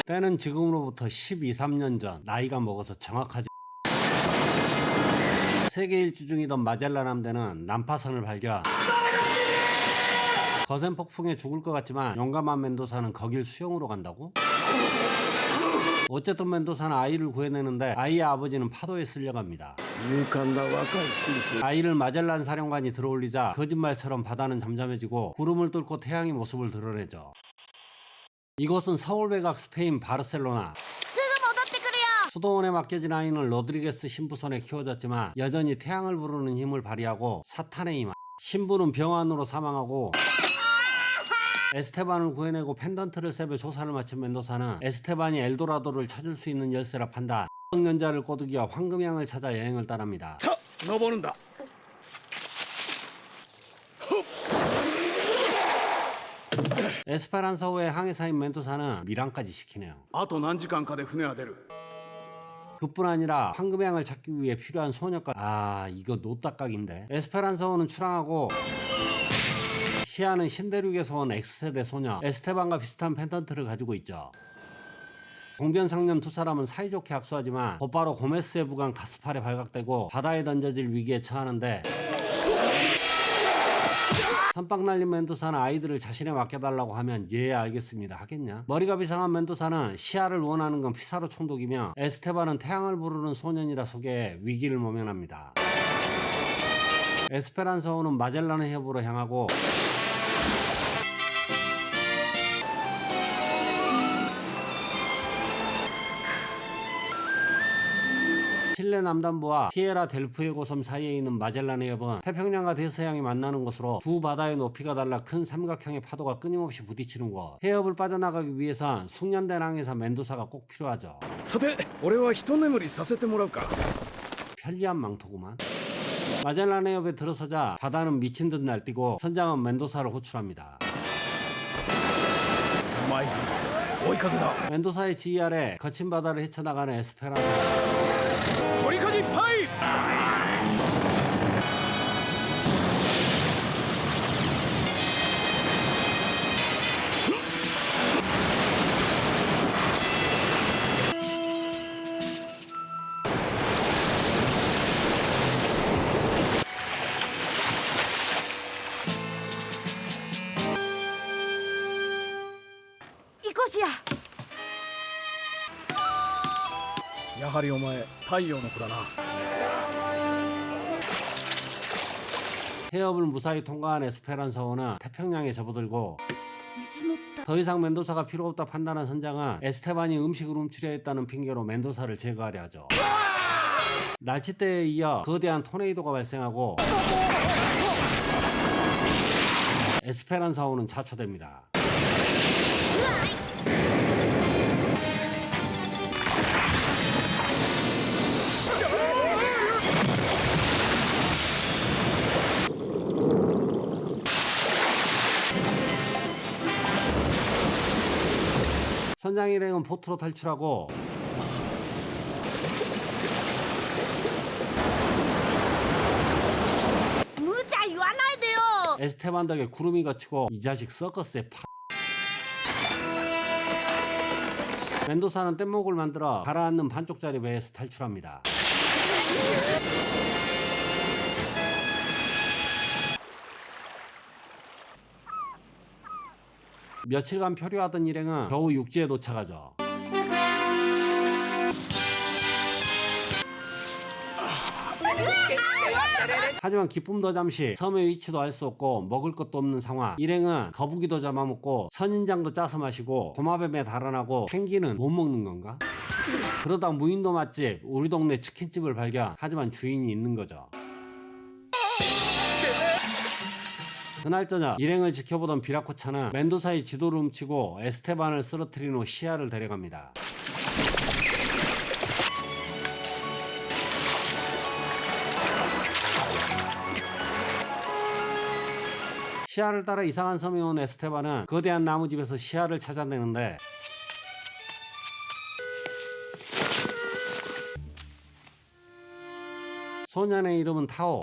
때는 지금으로부터 12, 13년 전. 나이가 먹어서 정확하지. 세계 일주 중이던 마젤란 함대는 난파선을 발견. 거센 폭풍에 죽을 것 같지만 용감한 멘도사는 거길 수영으로 간다고? 어쨌든 멘도사는 아이를 구해내는데 아이의 아버지는 파도에 쓸려갑니다. 아이를 마젤란 사령관이 들어올리자 거짓말처럼 바다는 잠잠해지고 구름을 뚫고 태양의 모습을 드러내죠. 이곳은 서울 배각 스페인 바르셀로나. 수도원에 맡겨진 아이는 로드리게스 신부 손에 키워졌지만 여전히 태양을 부르는 힘을 발휘하고 사탄의 힘. 신부는 병환으로 사망하고 에스테반을 구해내고 펜던트를 세며 조사를 마친 멘도사는 에스테반이 엘도라도를 찾을 수 있는 열쇠라 판단. 연자를 꼬드기와 황금향을 찾아 여행을 떠납니다. 너보는다. 에스페란사호의 항해사인 멘도사는 미랑까지 시키네요. あと何時間かで船は出る。 그뿐 아니라 황금향을 찾기 위해 필요한 소녀까지. 이거 노딱각인데. 에스페란사호는 출항하고 시아는 신대륙에서 온 X세대 소녀 에스테반과 비슷한 펜던트를 가지고 있죠. 공변상년 두 사람은 사이좋게 악수하지만 곧바로 고메스의 부관 가스팔에 발각되고 바다에 던져질 위기에 처하는데 선빵 날린 멘도사는 아이들을 자신에 맡겨달라고 하면 예 알겠습니다 하겠냐. 머리가 비상한 멘도사는 시아를 원하는 건 피사로 총독이며 에스테반은 태양을 부르는 소년이라 소개해 위기를 모면합니다. 에스페란사호는 마젤란 해협으로 향하고 칠레 남단부와 티에라 델푸에고 섬 사이에 있는 마젤란 해협은 태평양과 대서양이 만나는 곳으로 두 바다의 높이가 달라 큰 삼각형의 파도가 끊임없이 부딪히는 곳. 해협을 빠져나가기 위해선 숙련된 항해사 멘도사가 꼭 필요하죠. さて、俺は一眠りさせてもらうか。 편리한 망토구만. 마젤란 해협에 들어서자 바다는 미친 듯 날뛰고 선장은 멘도사를 호출합니다. 舞鶴、追い風だ。 멘도사의 지휘 아래 거친 바다를 헤쳐나가는 에스페란사. 取り舵パイ。 やはりお前太陽の子だな。 해협을 무사히 통과한 에스페란사호는 태평양에 접어들고 더 이상 멘도사가 필요 없다 판단한 선장은 에스테반이 음식을 훔치려 했다는 핑계로 멘도사를 제거하려 하죠. 날치대에 이어 거대한 토네이도가 발생하고 에스페란사호는 자초됩니다. 선장 일행은 보트로 탈출하고 에스테반 덕에 구름이 걷히고 이 자식 서커스에 멘도사는 뗏목을 만들어 가라앉는 반쪽짜리 배에서 탈출합니다. 며칠간 표류하던 일행은 겨우 육지에 도착하죠. 하지만 기쁨도 잠시, 섬의 위치도 알 수 없고 먹을 것도 없는 상황. 일행은 거북이도 잡아먹고 선인장도 짜서 마시고 고마뱀에 달아나고 펭귄은 못 먹는 건가? 그러다 무인도 맛집 우리 동네 치킨집을 발견. 하지만 주인이 있는 거죠. 그날 저녁 일행을 지켜보던 비라코차는 멘도사의 지도를 훔치고 에스테반을 쓰러뜨린 후 시아를 데려갑니다. 시아를 따라 이상한 섬에 온 에스테반은 거대한 나무집에서 시아를 찾아내는데 소년의 이름은 타오.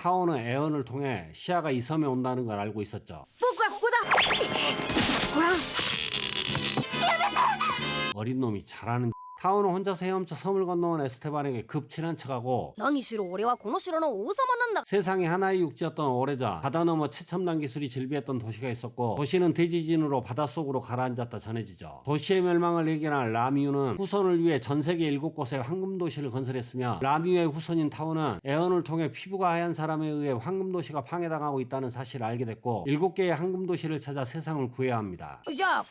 타오는 애언을 통해 시아가 이 섬에 온다는 걸 알고 있었죠. 僕はここだ。ご覧。やめて。 어린 놈이 잘하는. 타오는 혼자서 헤엄쳐 섬을 건너온 에스테반에게 급 친한 척하고 何しろ俺はこの城の王様なんだ。 세상에 하나의 육지였던 오래전 바다 너머 최첨단 기술이 즐비했던 도시가 있었고 도시는 대지진으로 바닷속으로 가라앉았다 전해지죠. 도시의 멸망을 예견한 라미유는 후손을 위해 전 세계 7곳에 황금도시를 건설했으며 라미유의 후손인 타오는 애언을 통해 피부가 하얀 사람에 의해 황금도시가 파괴당하고 있다는 사실을 알게 됐고 7개의 황금도시를 찾아 세상을 구해야 합니다. じゃあ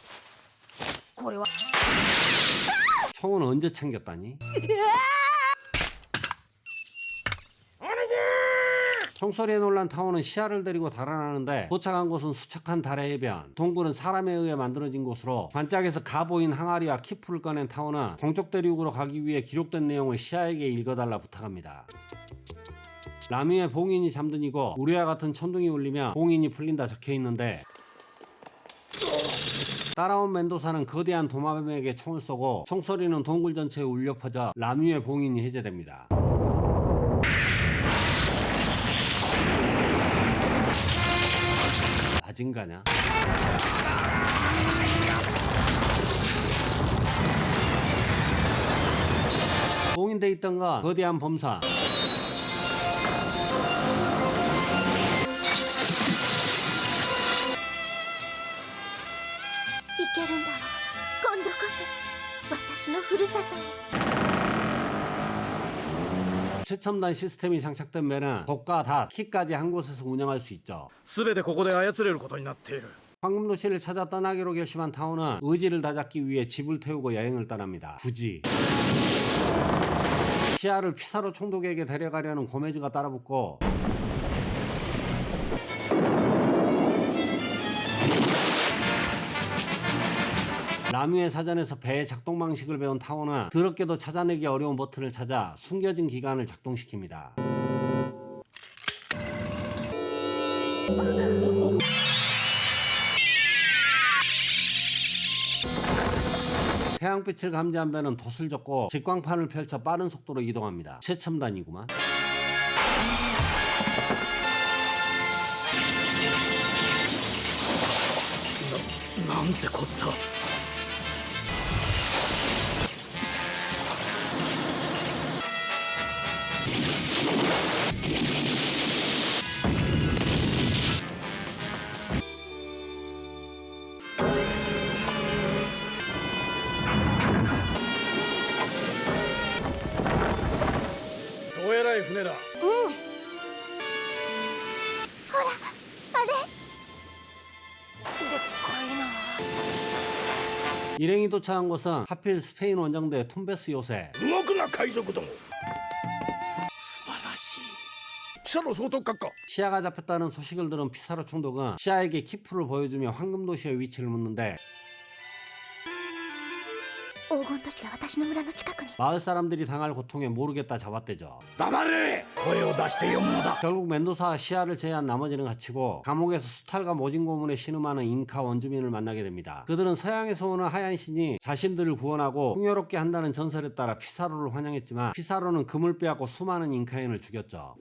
これは 총은 언제 챙겼다니? 총소리에 놀란 타오는 시야를 데리고 달아나는데 도착한 곳은 수척한 달의 해변. 동굴은 사람에 의해 만들어진 곳으로 반짝에서 가보인 항아리와 키프를 꺼낸 타오는 동쪽 대륙으로 가기 위해 기록된 내용을 시야에게 읽어달라 부탁합니다. 라미의 봉인이 잠든이고 우리와 같은 천둥이 울리며 봉인이 풀린다 적혀있는데 따라온 멘도사는 거대한 도마뱀에게 총을 쏘고 총소리는 동굴 전체에 울려 퍼져 라뮤의 봉인이 해제됩니다. 아진가냐? 봉인돼 있던 건 거대한 범선. 최첨단 시스템이 장착된 배는 독과 닷, 키까지 한 곳에서 운영할 수 있죠. 全てここで操れることになっている。 황금도시를 찾아 떠나기로 결심한 타오는 의지를 다잡기 위해 집을 태우고 여행을 떠납니다. 굳이 시야를 피사로 총독에게 데려가려는 고메즈가 따라붙고 라뮤의 사전에서 배의 작동 방식을 배운 타오는 더럽게도 찾아내기 어려운 버튼을 찾아 숨겨진 기관을 작동시킵니다. 태양빛을 감지한 배는 돛을 젓고 직광판을 펼쳐 빠른 속도로 이동합니다. 최첨단이구만. なんてこった。 どえらい船だ。 일행이 도착한 곳은 하필 스페인 원정대 툼베스 요새. 動くな海賊ども。素晴らしい。記者の総督閣下。 시야가 잡혔다는 소식을 들은 피사로 총독은 시야에게 키프를 보여주며 황금도시의 위치를 묻는데 黄金都市が私の村の近くに。 마을 사람들이 당할 고통에 모르겠다 잡아떼죠. 黙れ。声を出して読むのだ。 결국 멘도사와 시야를 제외한 나머지는 갇히고 감옥에서 수탈과 모진 고문에 신음하는 잉카 원주민을 만나게 됩니다. 그들은 서양에서 오는 하얀 신이 자신들을 구원하고 풍요롭게 한다는 전설에 따라 피사로를 환영했지만 피사로는 금을 빼앗고 수많은 잉카인을 죽였죠.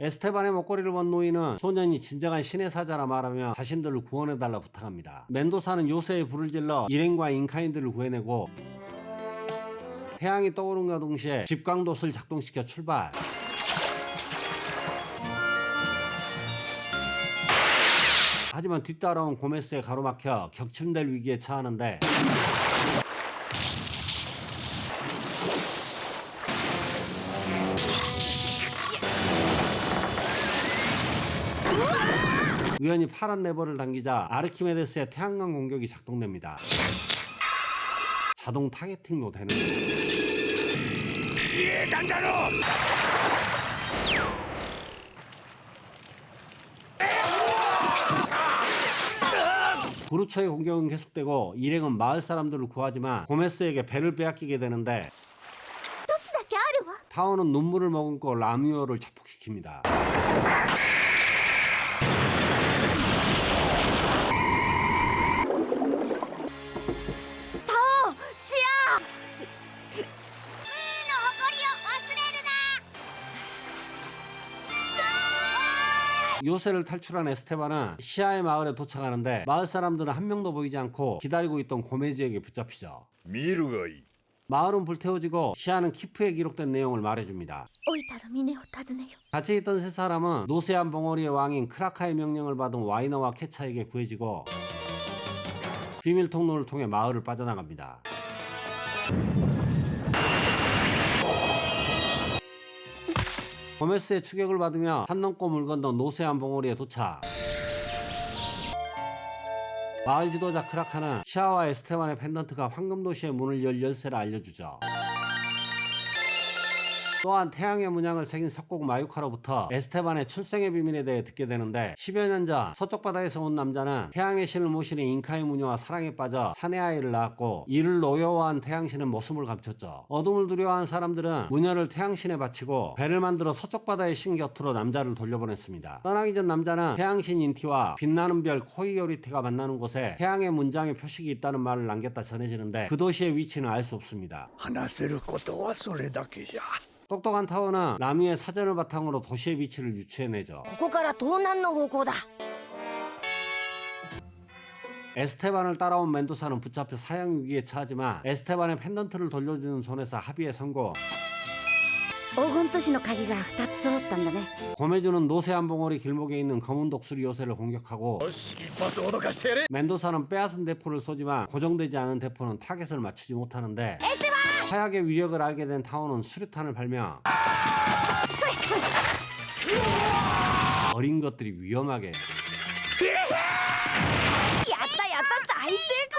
에스테반의 목걸이를 본 노인은 소년이 진정한 신의 사자라 말하며 자신들을 구원해달라 부탁합니다. 멘도사는 요새의 불을 질러 일행과 잉카인들을 구해내고 태양이 떠오른과 동시에 집광돛을 작동시켜 출발. 하지만 뒤따라온 고메스에 가로막혀 격침될 위기에 처하는데 우연히 파란 레버를 당기자 아르키메데스의 태양광 공격이 작동됩니다. 자동 타겟팅도 되는 구루처의 공격은 계속되고 일행은 마을 사람들을 구하지만 고메스에게 배를 빼앗기게 되는데 타오는 눈물을 머금고 라뮤어를 자폭시킵니다. 요새를 탈출한 에스테반은 시아의 마을에 도착하는데 마을 사람들은 한 명도 보이지 않고 기다리고 있던 고메즈에게 붙잡히죠. 見るがいい 마을은 불태워지고 시아는 키프에 기록된 내용을 말해줍니다. 老いたる峰を訪ねよ。 같이 있던 세 사람은 노세안 봉오리의 왕인 크라카의 명령을 받은 와이너와 케차에게 구해지고 비밀 통로를 통해 마을을 빠져나갑니다. 고메스의 추격을 받으며 산 넘고 물 건너 노세안 봉오리에 도착. 마을 지도자 크라카는 시아와 에스테반의 펜던트가 황금도시의 문을 열 열쇠를 알려주죠. 또한 태양의 문양을 새긴 석곡 마유카로부터 에스테반의 출생의 비밀에 대해 듣게 되는데 10여 년 전 서쪽 바다에서 온 남자는 태양의 신을 모시는 잉카의 무녀와 사랑에 빠져 사내 아이를 낳았고 이를 노여워한 태양신은 모습을 감췄죠. 어둠을 두려워한 사람들은 무녀를 태양신에 바치고 배를 만들어 서쪽 바다의 신 곁으로 남자를 돌려보냈습니다. 떠나기 전 남자는 태양신 인티와 빛나는 별 코이오리티가 만나는 곳에 태양의 문장의 표식이 있다는 말을 남겼다 전해지는데 그 도시의 위치는 알 수 없습니다. 話せることはそれだけじゃ 똑똑한 타오는 라미의 사전을 바탕으로 도시의 위치를 유추해내죠. ここから東南の方向だ。 에스테반을 따라온 멘도사는 붙잡혀 사형 위기에 처하지만 에스테반의 펜던트를 돌려주는 손에서 합의에 성공. 黄金都市の鍵が2つ揃ったんだね。 고메주는 노세안 봉오리 길목에 있는 검은 독수리 요새를 공격하고 よし一発脅かしてやれ 멘도사는 빼앗은 대포를 쏘지만 고정되지 않은 대포는 타겟을 맞추지 못하는데 사약의 위력을 알게 된 타오는 수류탄을 발명. 어린 것들이 위험하게 やったやった大成功。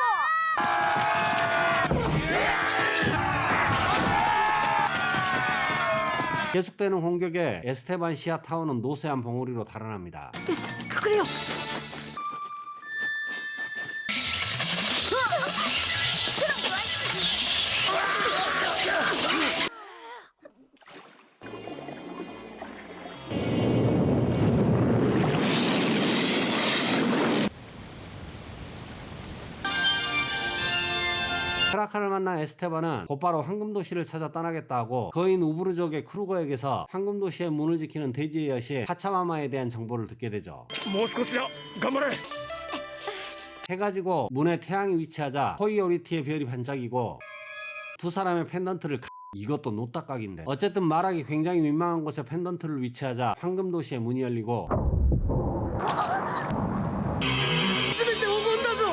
계속되는 공격에 에스테반 시아 타오는 노세안 봉오리로 달아납니다. よし隠れよう。 크라카를 만난 에스테반은 곧바로 황금도시를 찾아 떠나겠다 하고 거인 우브르족의 크루거에게서 황금도시의 문을 지키는 대지의 여신 하차마마에 대한 정보를 듣게 되죠. もう少しだ頑張れ 해가지고 문에 태양이 위치하자 코이오리티의 별이 반짝이고 두 사람의 펜던트를 이것도 노딱각인데 어쨌든 말하기 굉장히 민망한 곳에 펜던트를 위치하자 황금도시의 문이 열리고 全て黄金だぞ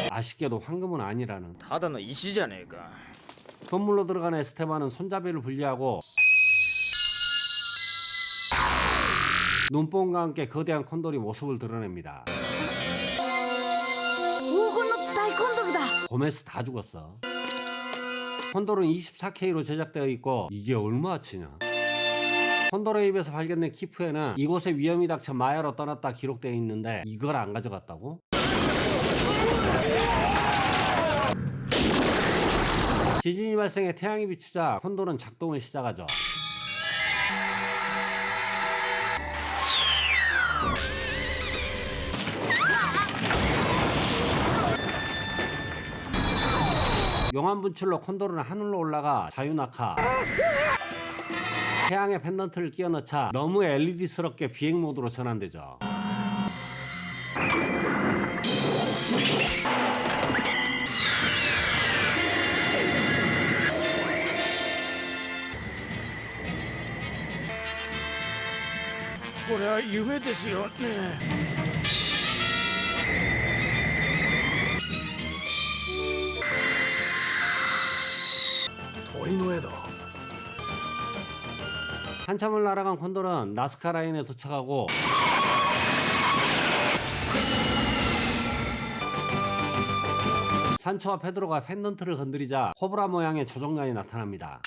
아쉽게도 황금은 아니라는 ただの石じゃねえか。 건물로 들어간 에스테반은 손잡이를 분리하고 눈뽕과 함께 거대한 콘돌이 모습을 드러냅니다. 黄金の大コンドルだ。 고메스 다 죽었어. 콘돌은 24K로 제작되어 있고 이게 얼마치냐. 콘돌의 입에서 발견된 키프에는 이곳에 위험이 닥쳐 마야로 떠났다 기록되어 있는데 이걸 안 가져갔다고? 지진이 발생해 태양이 비추자 콘돌은 작동을 시작하죠. 용암 분출로 콘돌은 하늘로 올라가 자유낙하. 태양의 펜던트를 끼워 넣자 너무 LED스럽게 비행 모드로 전환되죠.これは夢ですよね鳥の絵だ 한참을 날아간 콘돌은 나스카 라인에 도착하고 산초와 페드로가 펜던트를 건드리자 코브라 모양의 조종관이 나타납니다.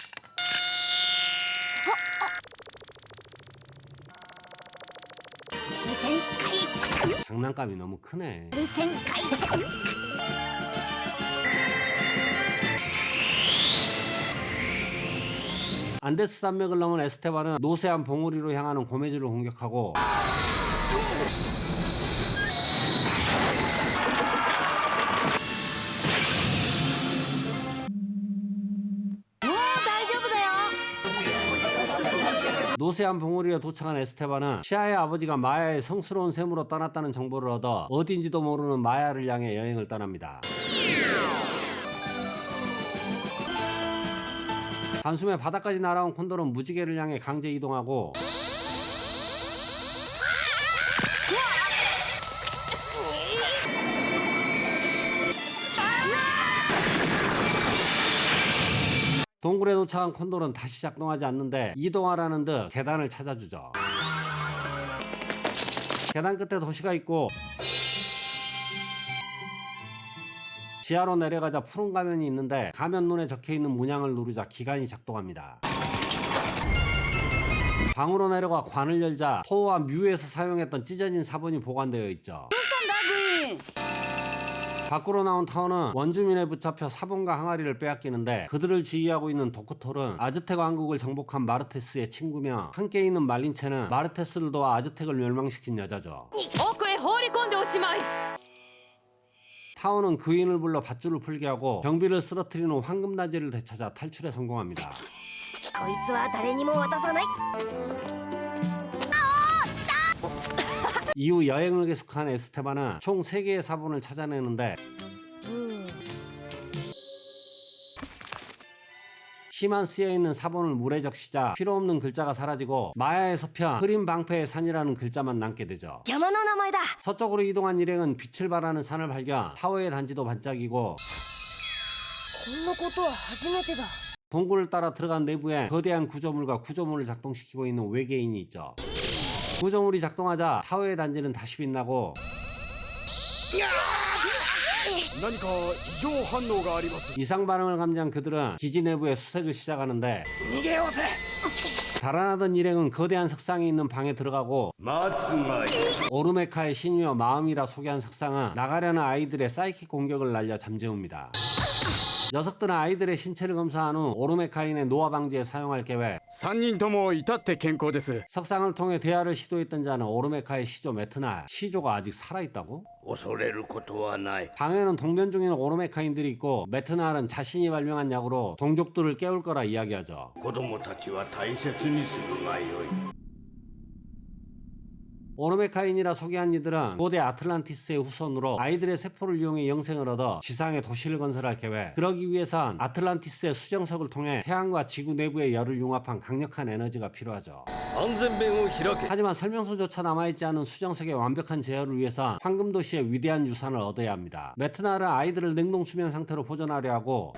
장난감이 너무 크네. 안데스 산맥을 넘은 에스테반은 노세안 봉우리로 향하는 고메즈를 공격하고 노세안 봉우리에 도착한 에스테반은 시아의 아버지가 마야의 성스러운 샘으로 떠났다는 정보를 얻어 어딘지도 모르는 마야를 향해 여행을 떠납니다. 단숨에 바다까지 날아온 콘돌은 무지개를 향해 강제 이동하고 동굴에 도착한 콘돌은 다시 작동하지 않는데 이동하라는 듯 계단을 찾아주죠. 계단 끝에 도시가 있고 지하로 내려가자 푸른 가면이 있는데 가면 눈에 적혀있는 문양을 누르자 기관이 작동합니다. 방으로 내려가 관을 열자 토우와 뮤에서 사용했던 찢어진 사본이 보관되어 있죠. 밖으로 나온 타오는 원주민에 붙잡혀 사본과 항아리를 빼앗기는데 그들을 지휘하고 있는 도쿠톨은 아즈텍 왕국을 정복한 마르테스의 친구며 함께 있는 말린체는 마르테스를 도와 아즈텍을 멸망시킨 여자죠. 奥へ放り込んでおしまい。 타오는 그인을 불러 밧줄을 풀게 하고 경비를 쓰러뜨리는 황금나지를 되찾아 탈출에 성공합니다. こいつは誰にも渡さない。 이후 여행을 계속한 에스테반은 총 3개의 사본을 찾아내는데 심한 쓰여있는 사본을 물에 적시자 필요없는 글자가 사라지고 마야의 서편 흐린 방패의 산이라는 글자만 남게 되죠. 山の名前だ。 서쪽으로 이동한 일행은 빛을 발하는 산을 발견, 타워의 단지도 반짝이고 こんなことは初めてだ。 동굴을 따라 들어간 내부에 거대한 구조물과 구조물을 작동시키고 있는 외계인이 있죠. 구조물이 작동하자 타워의 단지는 다시 빛나고 何か異常反応があります。 이상 반응을 감지한 그들은 기지 내부의 수색을 시작하는데 逃げようぜ。 달아나던 일행은 거대한 석상이 있는 방에 들어가고 待つがいい。 오르메카의 신이며 마음이라 소개한 석상은 나가려는 아이들의 사이킥 공격을 날려 잠재웁니다. 녀석들은 아이들의 신체를 검사한 후 오르메카인의 노화 방지에 사용할 계획. 3人とも至って健康です。 석상을 통해 대화를 시도했던 자는 오르메카의 시조 메트날. 시조가 아직 살아있다고? 恐れることはない。 방에는 동면 중인 오르메카인들이 있고 메트날은 자신이 발명한 약으로 동족들을 깨울 거라 이야기하죠. 子供たちは大切にするがよい。 오르메카인이라 소개한 이들은 고대 아틀란티스의 후손으로 아이들의 세포를 이용해 영생을 얻어 지상에 도시를 건설할 계획. 그러기 위해선 아틀란티스의 수정석을 통해 태양과 지구 내부의 열을 융합한 강력한 에너지가 필요하죠. 安全弁を開け。 하지만 설명서조차 남아있지 않은 수정석의 완벽한 제어를 위해선 황금도시의 위대한 유산을 얻어야 합니다. 메트날은 아이들을 냉동수면 상태로 보존하려 하고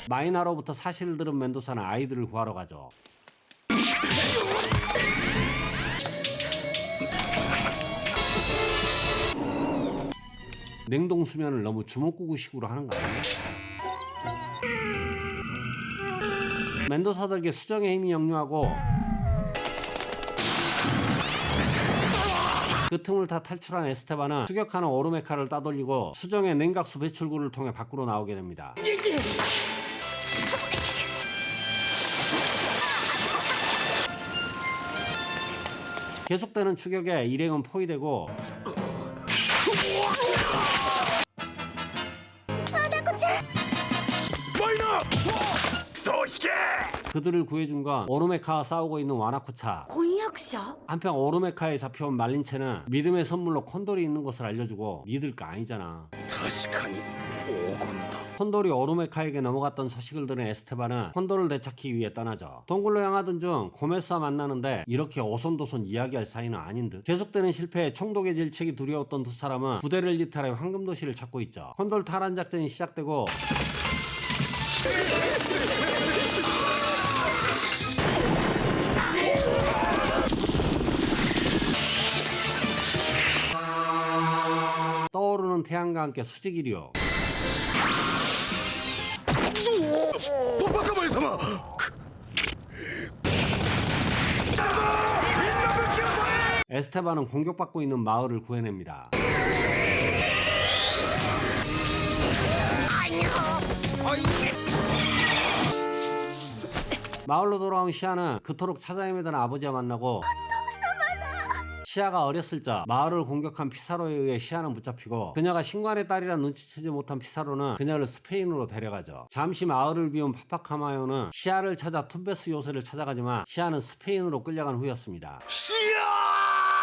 마이나로부터 사실을 들은 멘도사는 아이들을 구하러 가죠. 냉동수면을 너무 주먹구구식으로 하는 거 아니에요? 멘도사들에게 수정의 힘이 역류하고 그 틈을 타 탈출한 에스테반은 추격하는 오르메카를 따돌리고 수정의 냉각수 배출구를 통해 밖으로 나오게 됩니다. 계속되는 추격에 일행은 포위되고 그들을 구해준 건 오르메카와 싸우고 있는 와나코차. 婚約者？ 한편 오르메카에 잡혀온 말린체는 믿음의 선물로 콘돌이 있는 것을 알려주고 믿을 거 아니잖아. 確かに黄金だ。 콘돌이 오르메카에게 넘어갔던 소식을 들은 에스테반은 콘돌을 되찾기 위해 떠나죠. 동굴로 향하던 중 고메스와 만나는데 이렇게 오손도손 이야기할 사이는 아닌 듯. 계속되는 실패에 총독의 질책이 두려웠던 두 사람은 부대를 이탈해 황금도시를 찾고 있죠. 콘돌 탈환 작전이 시작되고 떠오르는 태양과 함께 수직이류. パパカマエ様。 에스테반은 공격받고 있는 마을을 구해냅니다. 마을로 돌아온 시아는 그토록 찾아 헤매던 아버지와 만나고 시아가 어렸을 적 마을을 공격한 피사로에 의해 시아는 붙잡히고 그녀가 신관의 딸이라 눈치채지 못한 피사로는 그녀를 스페인으로 데려가죠. 잠시 마을을 비운 파파카마요는 시아를 찾아 툰베스 요새를 찾아가지만 시아는 스페인으로 끌려간 후였습니다.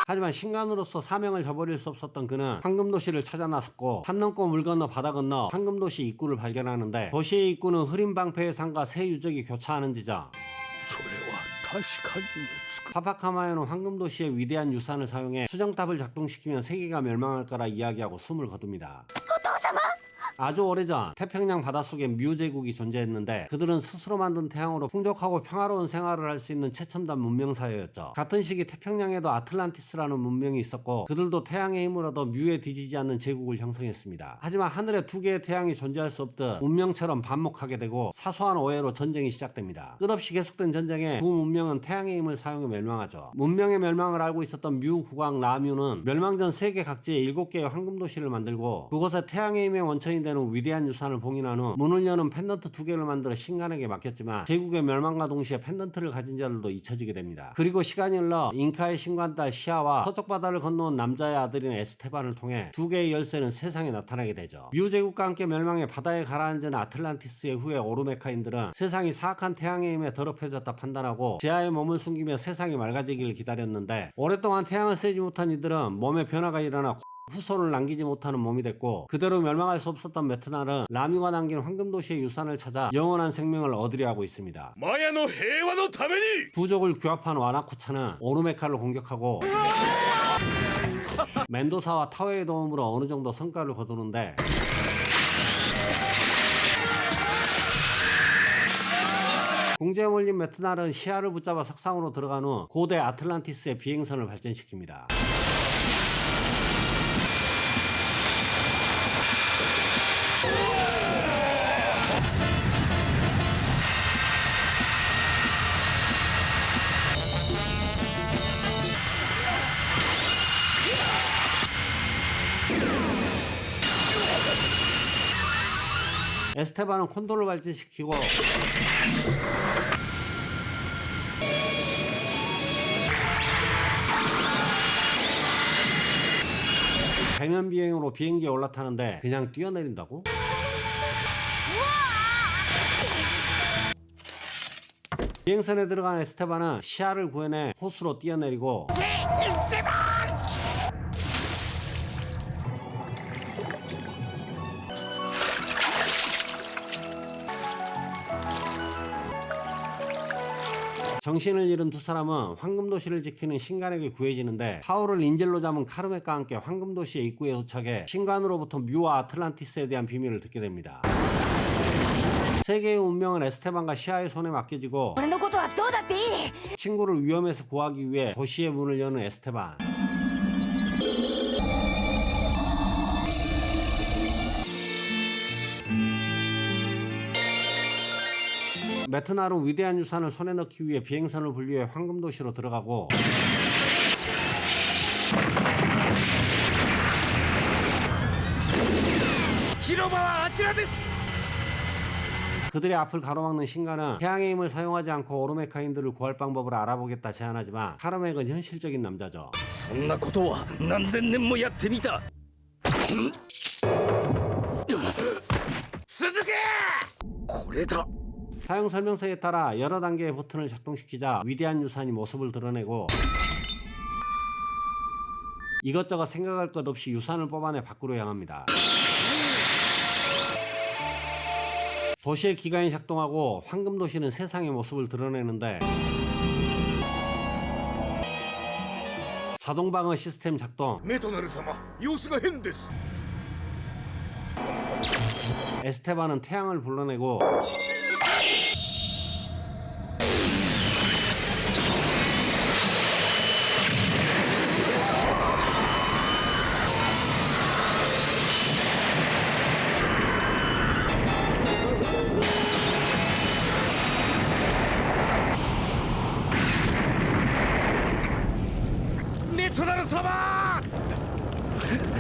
하지만 신관으로서 사명을 저버릴 수 없었던 그는 황금도시를 찾아 나섰고 산 넘고 물 건너 바다 건너 황금도시 입구를 발견하는데 도시의 입구는 흐린 방패의 상과 새 유적이 교차하는 지점. それは確かに美しい 파파카마요는 황금도시의 위대한 유산을 사용해 수정탑을 작동시키면 세계가 멸망할 거라 이야기하고 숨을 거둡니다. 아주 오래전 태평양 바닷속에 뮤 제국이 존재했는데 그들은 스스로 만든 태양으로 풍족하고 평화로운 생활을 할 수 있는 최첨단 문명 사회였죠. 같은 시기 태평양에도 아틀란티스라는 문명이 있었고 그들도 태양의 힘을 얻어 뮤에 뒤지지 않는 제국을 형성했습니다. 하지만 하늘에 두 개의 태양이 존재할 수 없듯 문명처럼 반목하게 되고 사소한 오해로 전쟁이 시작됩니다. 끝없이 계속된 전쟁에 두 문명은 태양의 힘을 사용해 멸망하죠. 문명의 멸망을 알고 있었던 뮤 국왕 라뮤는 멸망 전 세계 각지에 7개의 황금도시를 만들고 그곳에 태양의 힘의 원천이 되는 위대한 유산을 봉인한 후 문을 여는 펜던트 2개를 만들어 신간에게 맡겼지만 제국의 멸망과 동시에 펜던트를 가진 자들도 잊혀지게 됩니다. 그리고 시간이 흘러 잉카의 신관딸 시아와 서쪽 바다를 건너온 남자의 아들인 에스테반을 통해 2개의 열쇠는 세상에 나타나게 되죠. 뮤 제국과 함께 멸망해 바다에 가라앉은 아틀란티스의 후예 오르메카인들은 세상이 사악한 태양의 힘에 더럽혀졌다 판단하고 지하에 몸을 숨기며 세상이 맑아지기를 기다렸는데 오랫동안 태양을 쐬지 못한 이들은 몸에 변화가 일어나 후손을 남기지 못하는 몸이 됐고 그대로 멸망할 수 없었던 메트날은 라뮤가 남긴 황금도시의 유산을 찾아 영원한 생명을 얻으려 하고 있습니다. マヤの平和のために 부족을 규합한 와나쿠차는 오르메카를 공격하고 멘도사와 타웨의 도움으로 어느 정도 성과를 거두는데 궁지에 몰린 메트날은 시아를 붙잡아 석상으로 들어간 후 고대 아틀란티스의 비행선을 발전시킵니다. 에스테반은 콘돌을 발전시키고 배면 비행으로 비행기에 올라타는데 그냥 뛰어내린다고? 비행선에 들어간 에스테반은 시아를 구해내 호수로 뛰어내리고 정신을 잃은 두 사람은 황금도시를 지키는 신간에게 구해지는데 파울을 인질로 잡은 카르메과 함께 황금도시의 입구에 도착해 신간으로부터 뮤와 아틀란티스에 대한 비밀을 듣게 됩니다. 세계의 운명은 에스테반과 시아의 손에 맡겨지고 俺のことはどうだっていい。 친구를 위험에서 구하기 위해 도시의 문을 여는 에스테반. 메트날은 위대한 유산을 손에 넣기 위해 비행선을 분리해 황금도시로 들어가고 그들의 앞을 가로막는 신간은 태양의 힘을 사용하지 않고 오르메카인들을 구할 방법을 알아보겠다 제안하지만 카르맥은 현실적인 남자죠. そんなことは何千年もやってみた続けこれだ 사용 설명서에 따라 여러 단계의 버튼을 작동시키자 위대한 유산이 모습을 드러내고 이것저것 생각할 것 없이 유산을 뽑아내 밖으로 향합니다. 도시의 기관이 작동하고 황금도시는 세상의 모습을 드러내는데 자동방어 시스템 작동 メトナル様様子が変です 에스테반은 태양을 불러내고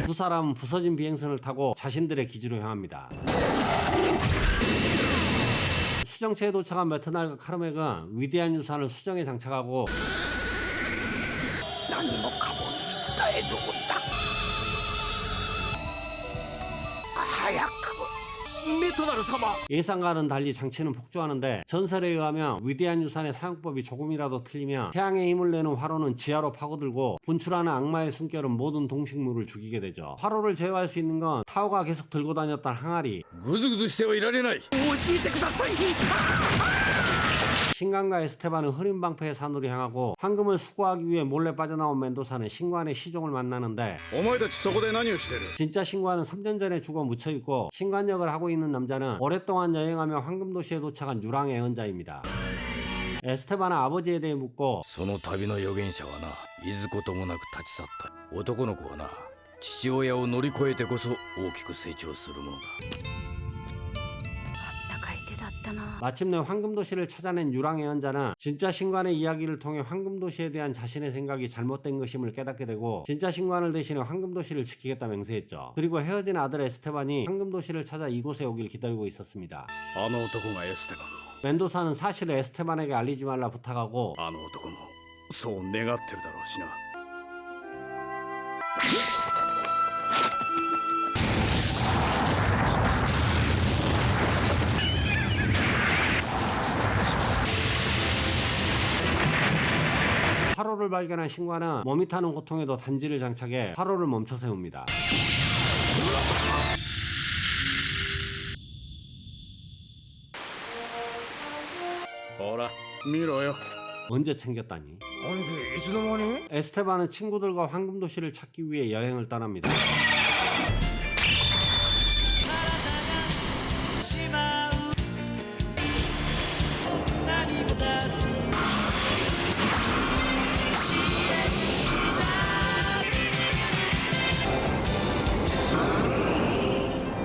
두 사람은 부서진 비행선을 타고 자신들의 기지로 향합니다. 수정체에 도착한 메트날과 카르맥은 위대한 유산을 수정에 장착하고 何もかも早くメトナル様 예상과는 달리 장치는 폭주하는데 전설에 의하면 위대한 유산의 사용법이 조금이라도 틀리면 태양의 힘을 내는 화로는 지하로 파고들고 분출하는 악마의 숨결은 모든 동식물을 죽이게 되죠. 화로를 제어할 수 있는 건 타오가 계속 들고 다녔던 항아리, ぐずぐずしてはいられない教えてください 신관과 에스테반은 흐린 방패의 산으로 향하고 황금을 수거하기 위해 몰래 빠져나온 멘도사는 신관의 시종을 만나는데 お前たちそこで何をしてる 진짜 신관은 3년 전에 죽어 묻혀있고 신관 역을 하고 있는 남자는 오랫동안 여행하며 황금도시에 도착한 유랑 애언자입니다. 에스테반은 아버지에 대해 묻고 その旅の預言者はないずこともなく立ち去った男の子はな父親を乗り越えてこそ大きく成長するものだあったかい手だったな。 마침내 황금도시를 찾아낸 유랑 애언자는 진짜 신관의 이야기를 통해 황금도시에 대한 자신의 생각이 잘못된 것임을 깨닫게 되고 진짜 신관을 대신해 황금도시를 지키겠다 맹세했죠. 그리고 헤어진 아들 에스테반이 황금도시를 찾아 이곳에 오길 기다리고 있었습니다. あの男がエステバン 멘도사는 사실을 에스테반에게 알리지 말라 부탁하고 あの男もそう願ってるだろうしな 화로를 발견한 신관은 몸이 타는 고통에도 단지를 장착해 화로를 멈춰 세웁니다. ほら見ろよ 언제 챙겼다니? 兄貴いつの間に 에스테반은 친구들과 황금도시를 찾기 위해 여행을 떠납니다.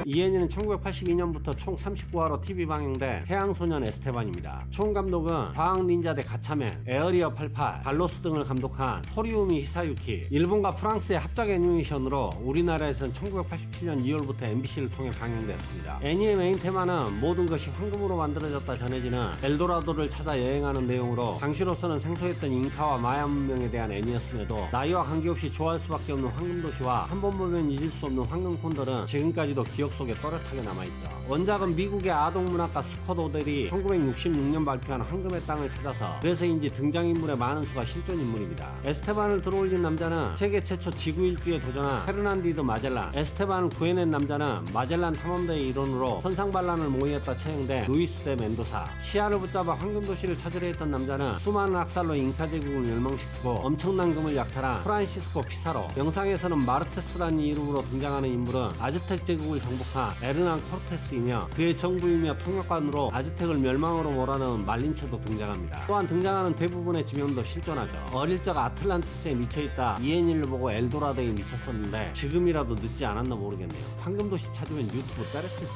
이 애니는 1982년부터 총 39화로 TV 방영돼 태양소년 에스테반입니다. 총감독은 과학 닌자 대 가차맨, 에어리어 88, 갈로스 등을 감독한 토리우미 히사유키. 일본과 프랑스의 합작 애니메이션으로 우리나라에선 1987년 2월부터 MBC를 통해 방영되었습니다. 애니의 메인 테마는 모든 것이 황금으로 만들어졌다 전해지는 엘도라도를 찾아 여행하는 내용으로 당시로서는 생소했던 잉카와 마야 문명에 대한 애니였음에도 나이와 관계없이 좋아할 수밖에 없는 황금도시와 한 번 보면 잊을 수 없는 황금 콘돌은 지금까지도 기억 속에 또렷하게 남아있죠. 원작은 미국의 아동문학가 스콧 오델이 1966년 발표한 황금의 땅을 찾아서 그래서인지 등장인물의 많은 수가 실존인물입니다. 에스테반을 들어올린 남자는 세계 최초 지구 일주에 도전한 페르난디드 마젤란, 에스테반을 구해낸 남자는 마젤란 탐험대의 일원으로 선상반란을 모의했다 처형된 루이스 데 멘도사, 시야를 붙잡아 황금도시를 찾으려 했던 남자는 수많은 학살로 잉카 제국을 멸망시키고 엄청난 금을 약탈한 프란시스코 피사로, 영상에서는 마르테스라는 이름으로 등장하는 인물은 아즈텍 제국을 정복한 에르난 코르테스이며 그의 정부이며 통역관으로 아즈텍을 멸망으로 몰아넣은 말린체도 등장합니다. 또한 등장하는 대부분의 지명도 실존하죠. 어릴 적 아틀란티스에 미쳐있다 이엔일을 보고 엘도라도에 미쳤었는데 지금이라도 늦지 않았나 모르겠네요. 황금도시 찾으면 유튜브 때려칠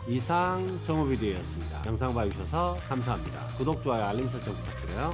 이상 정오비디오였습니다. 영상 봐주셔서 감사합니다. 구독, 좋아요, 알림 설정 부탁드려요.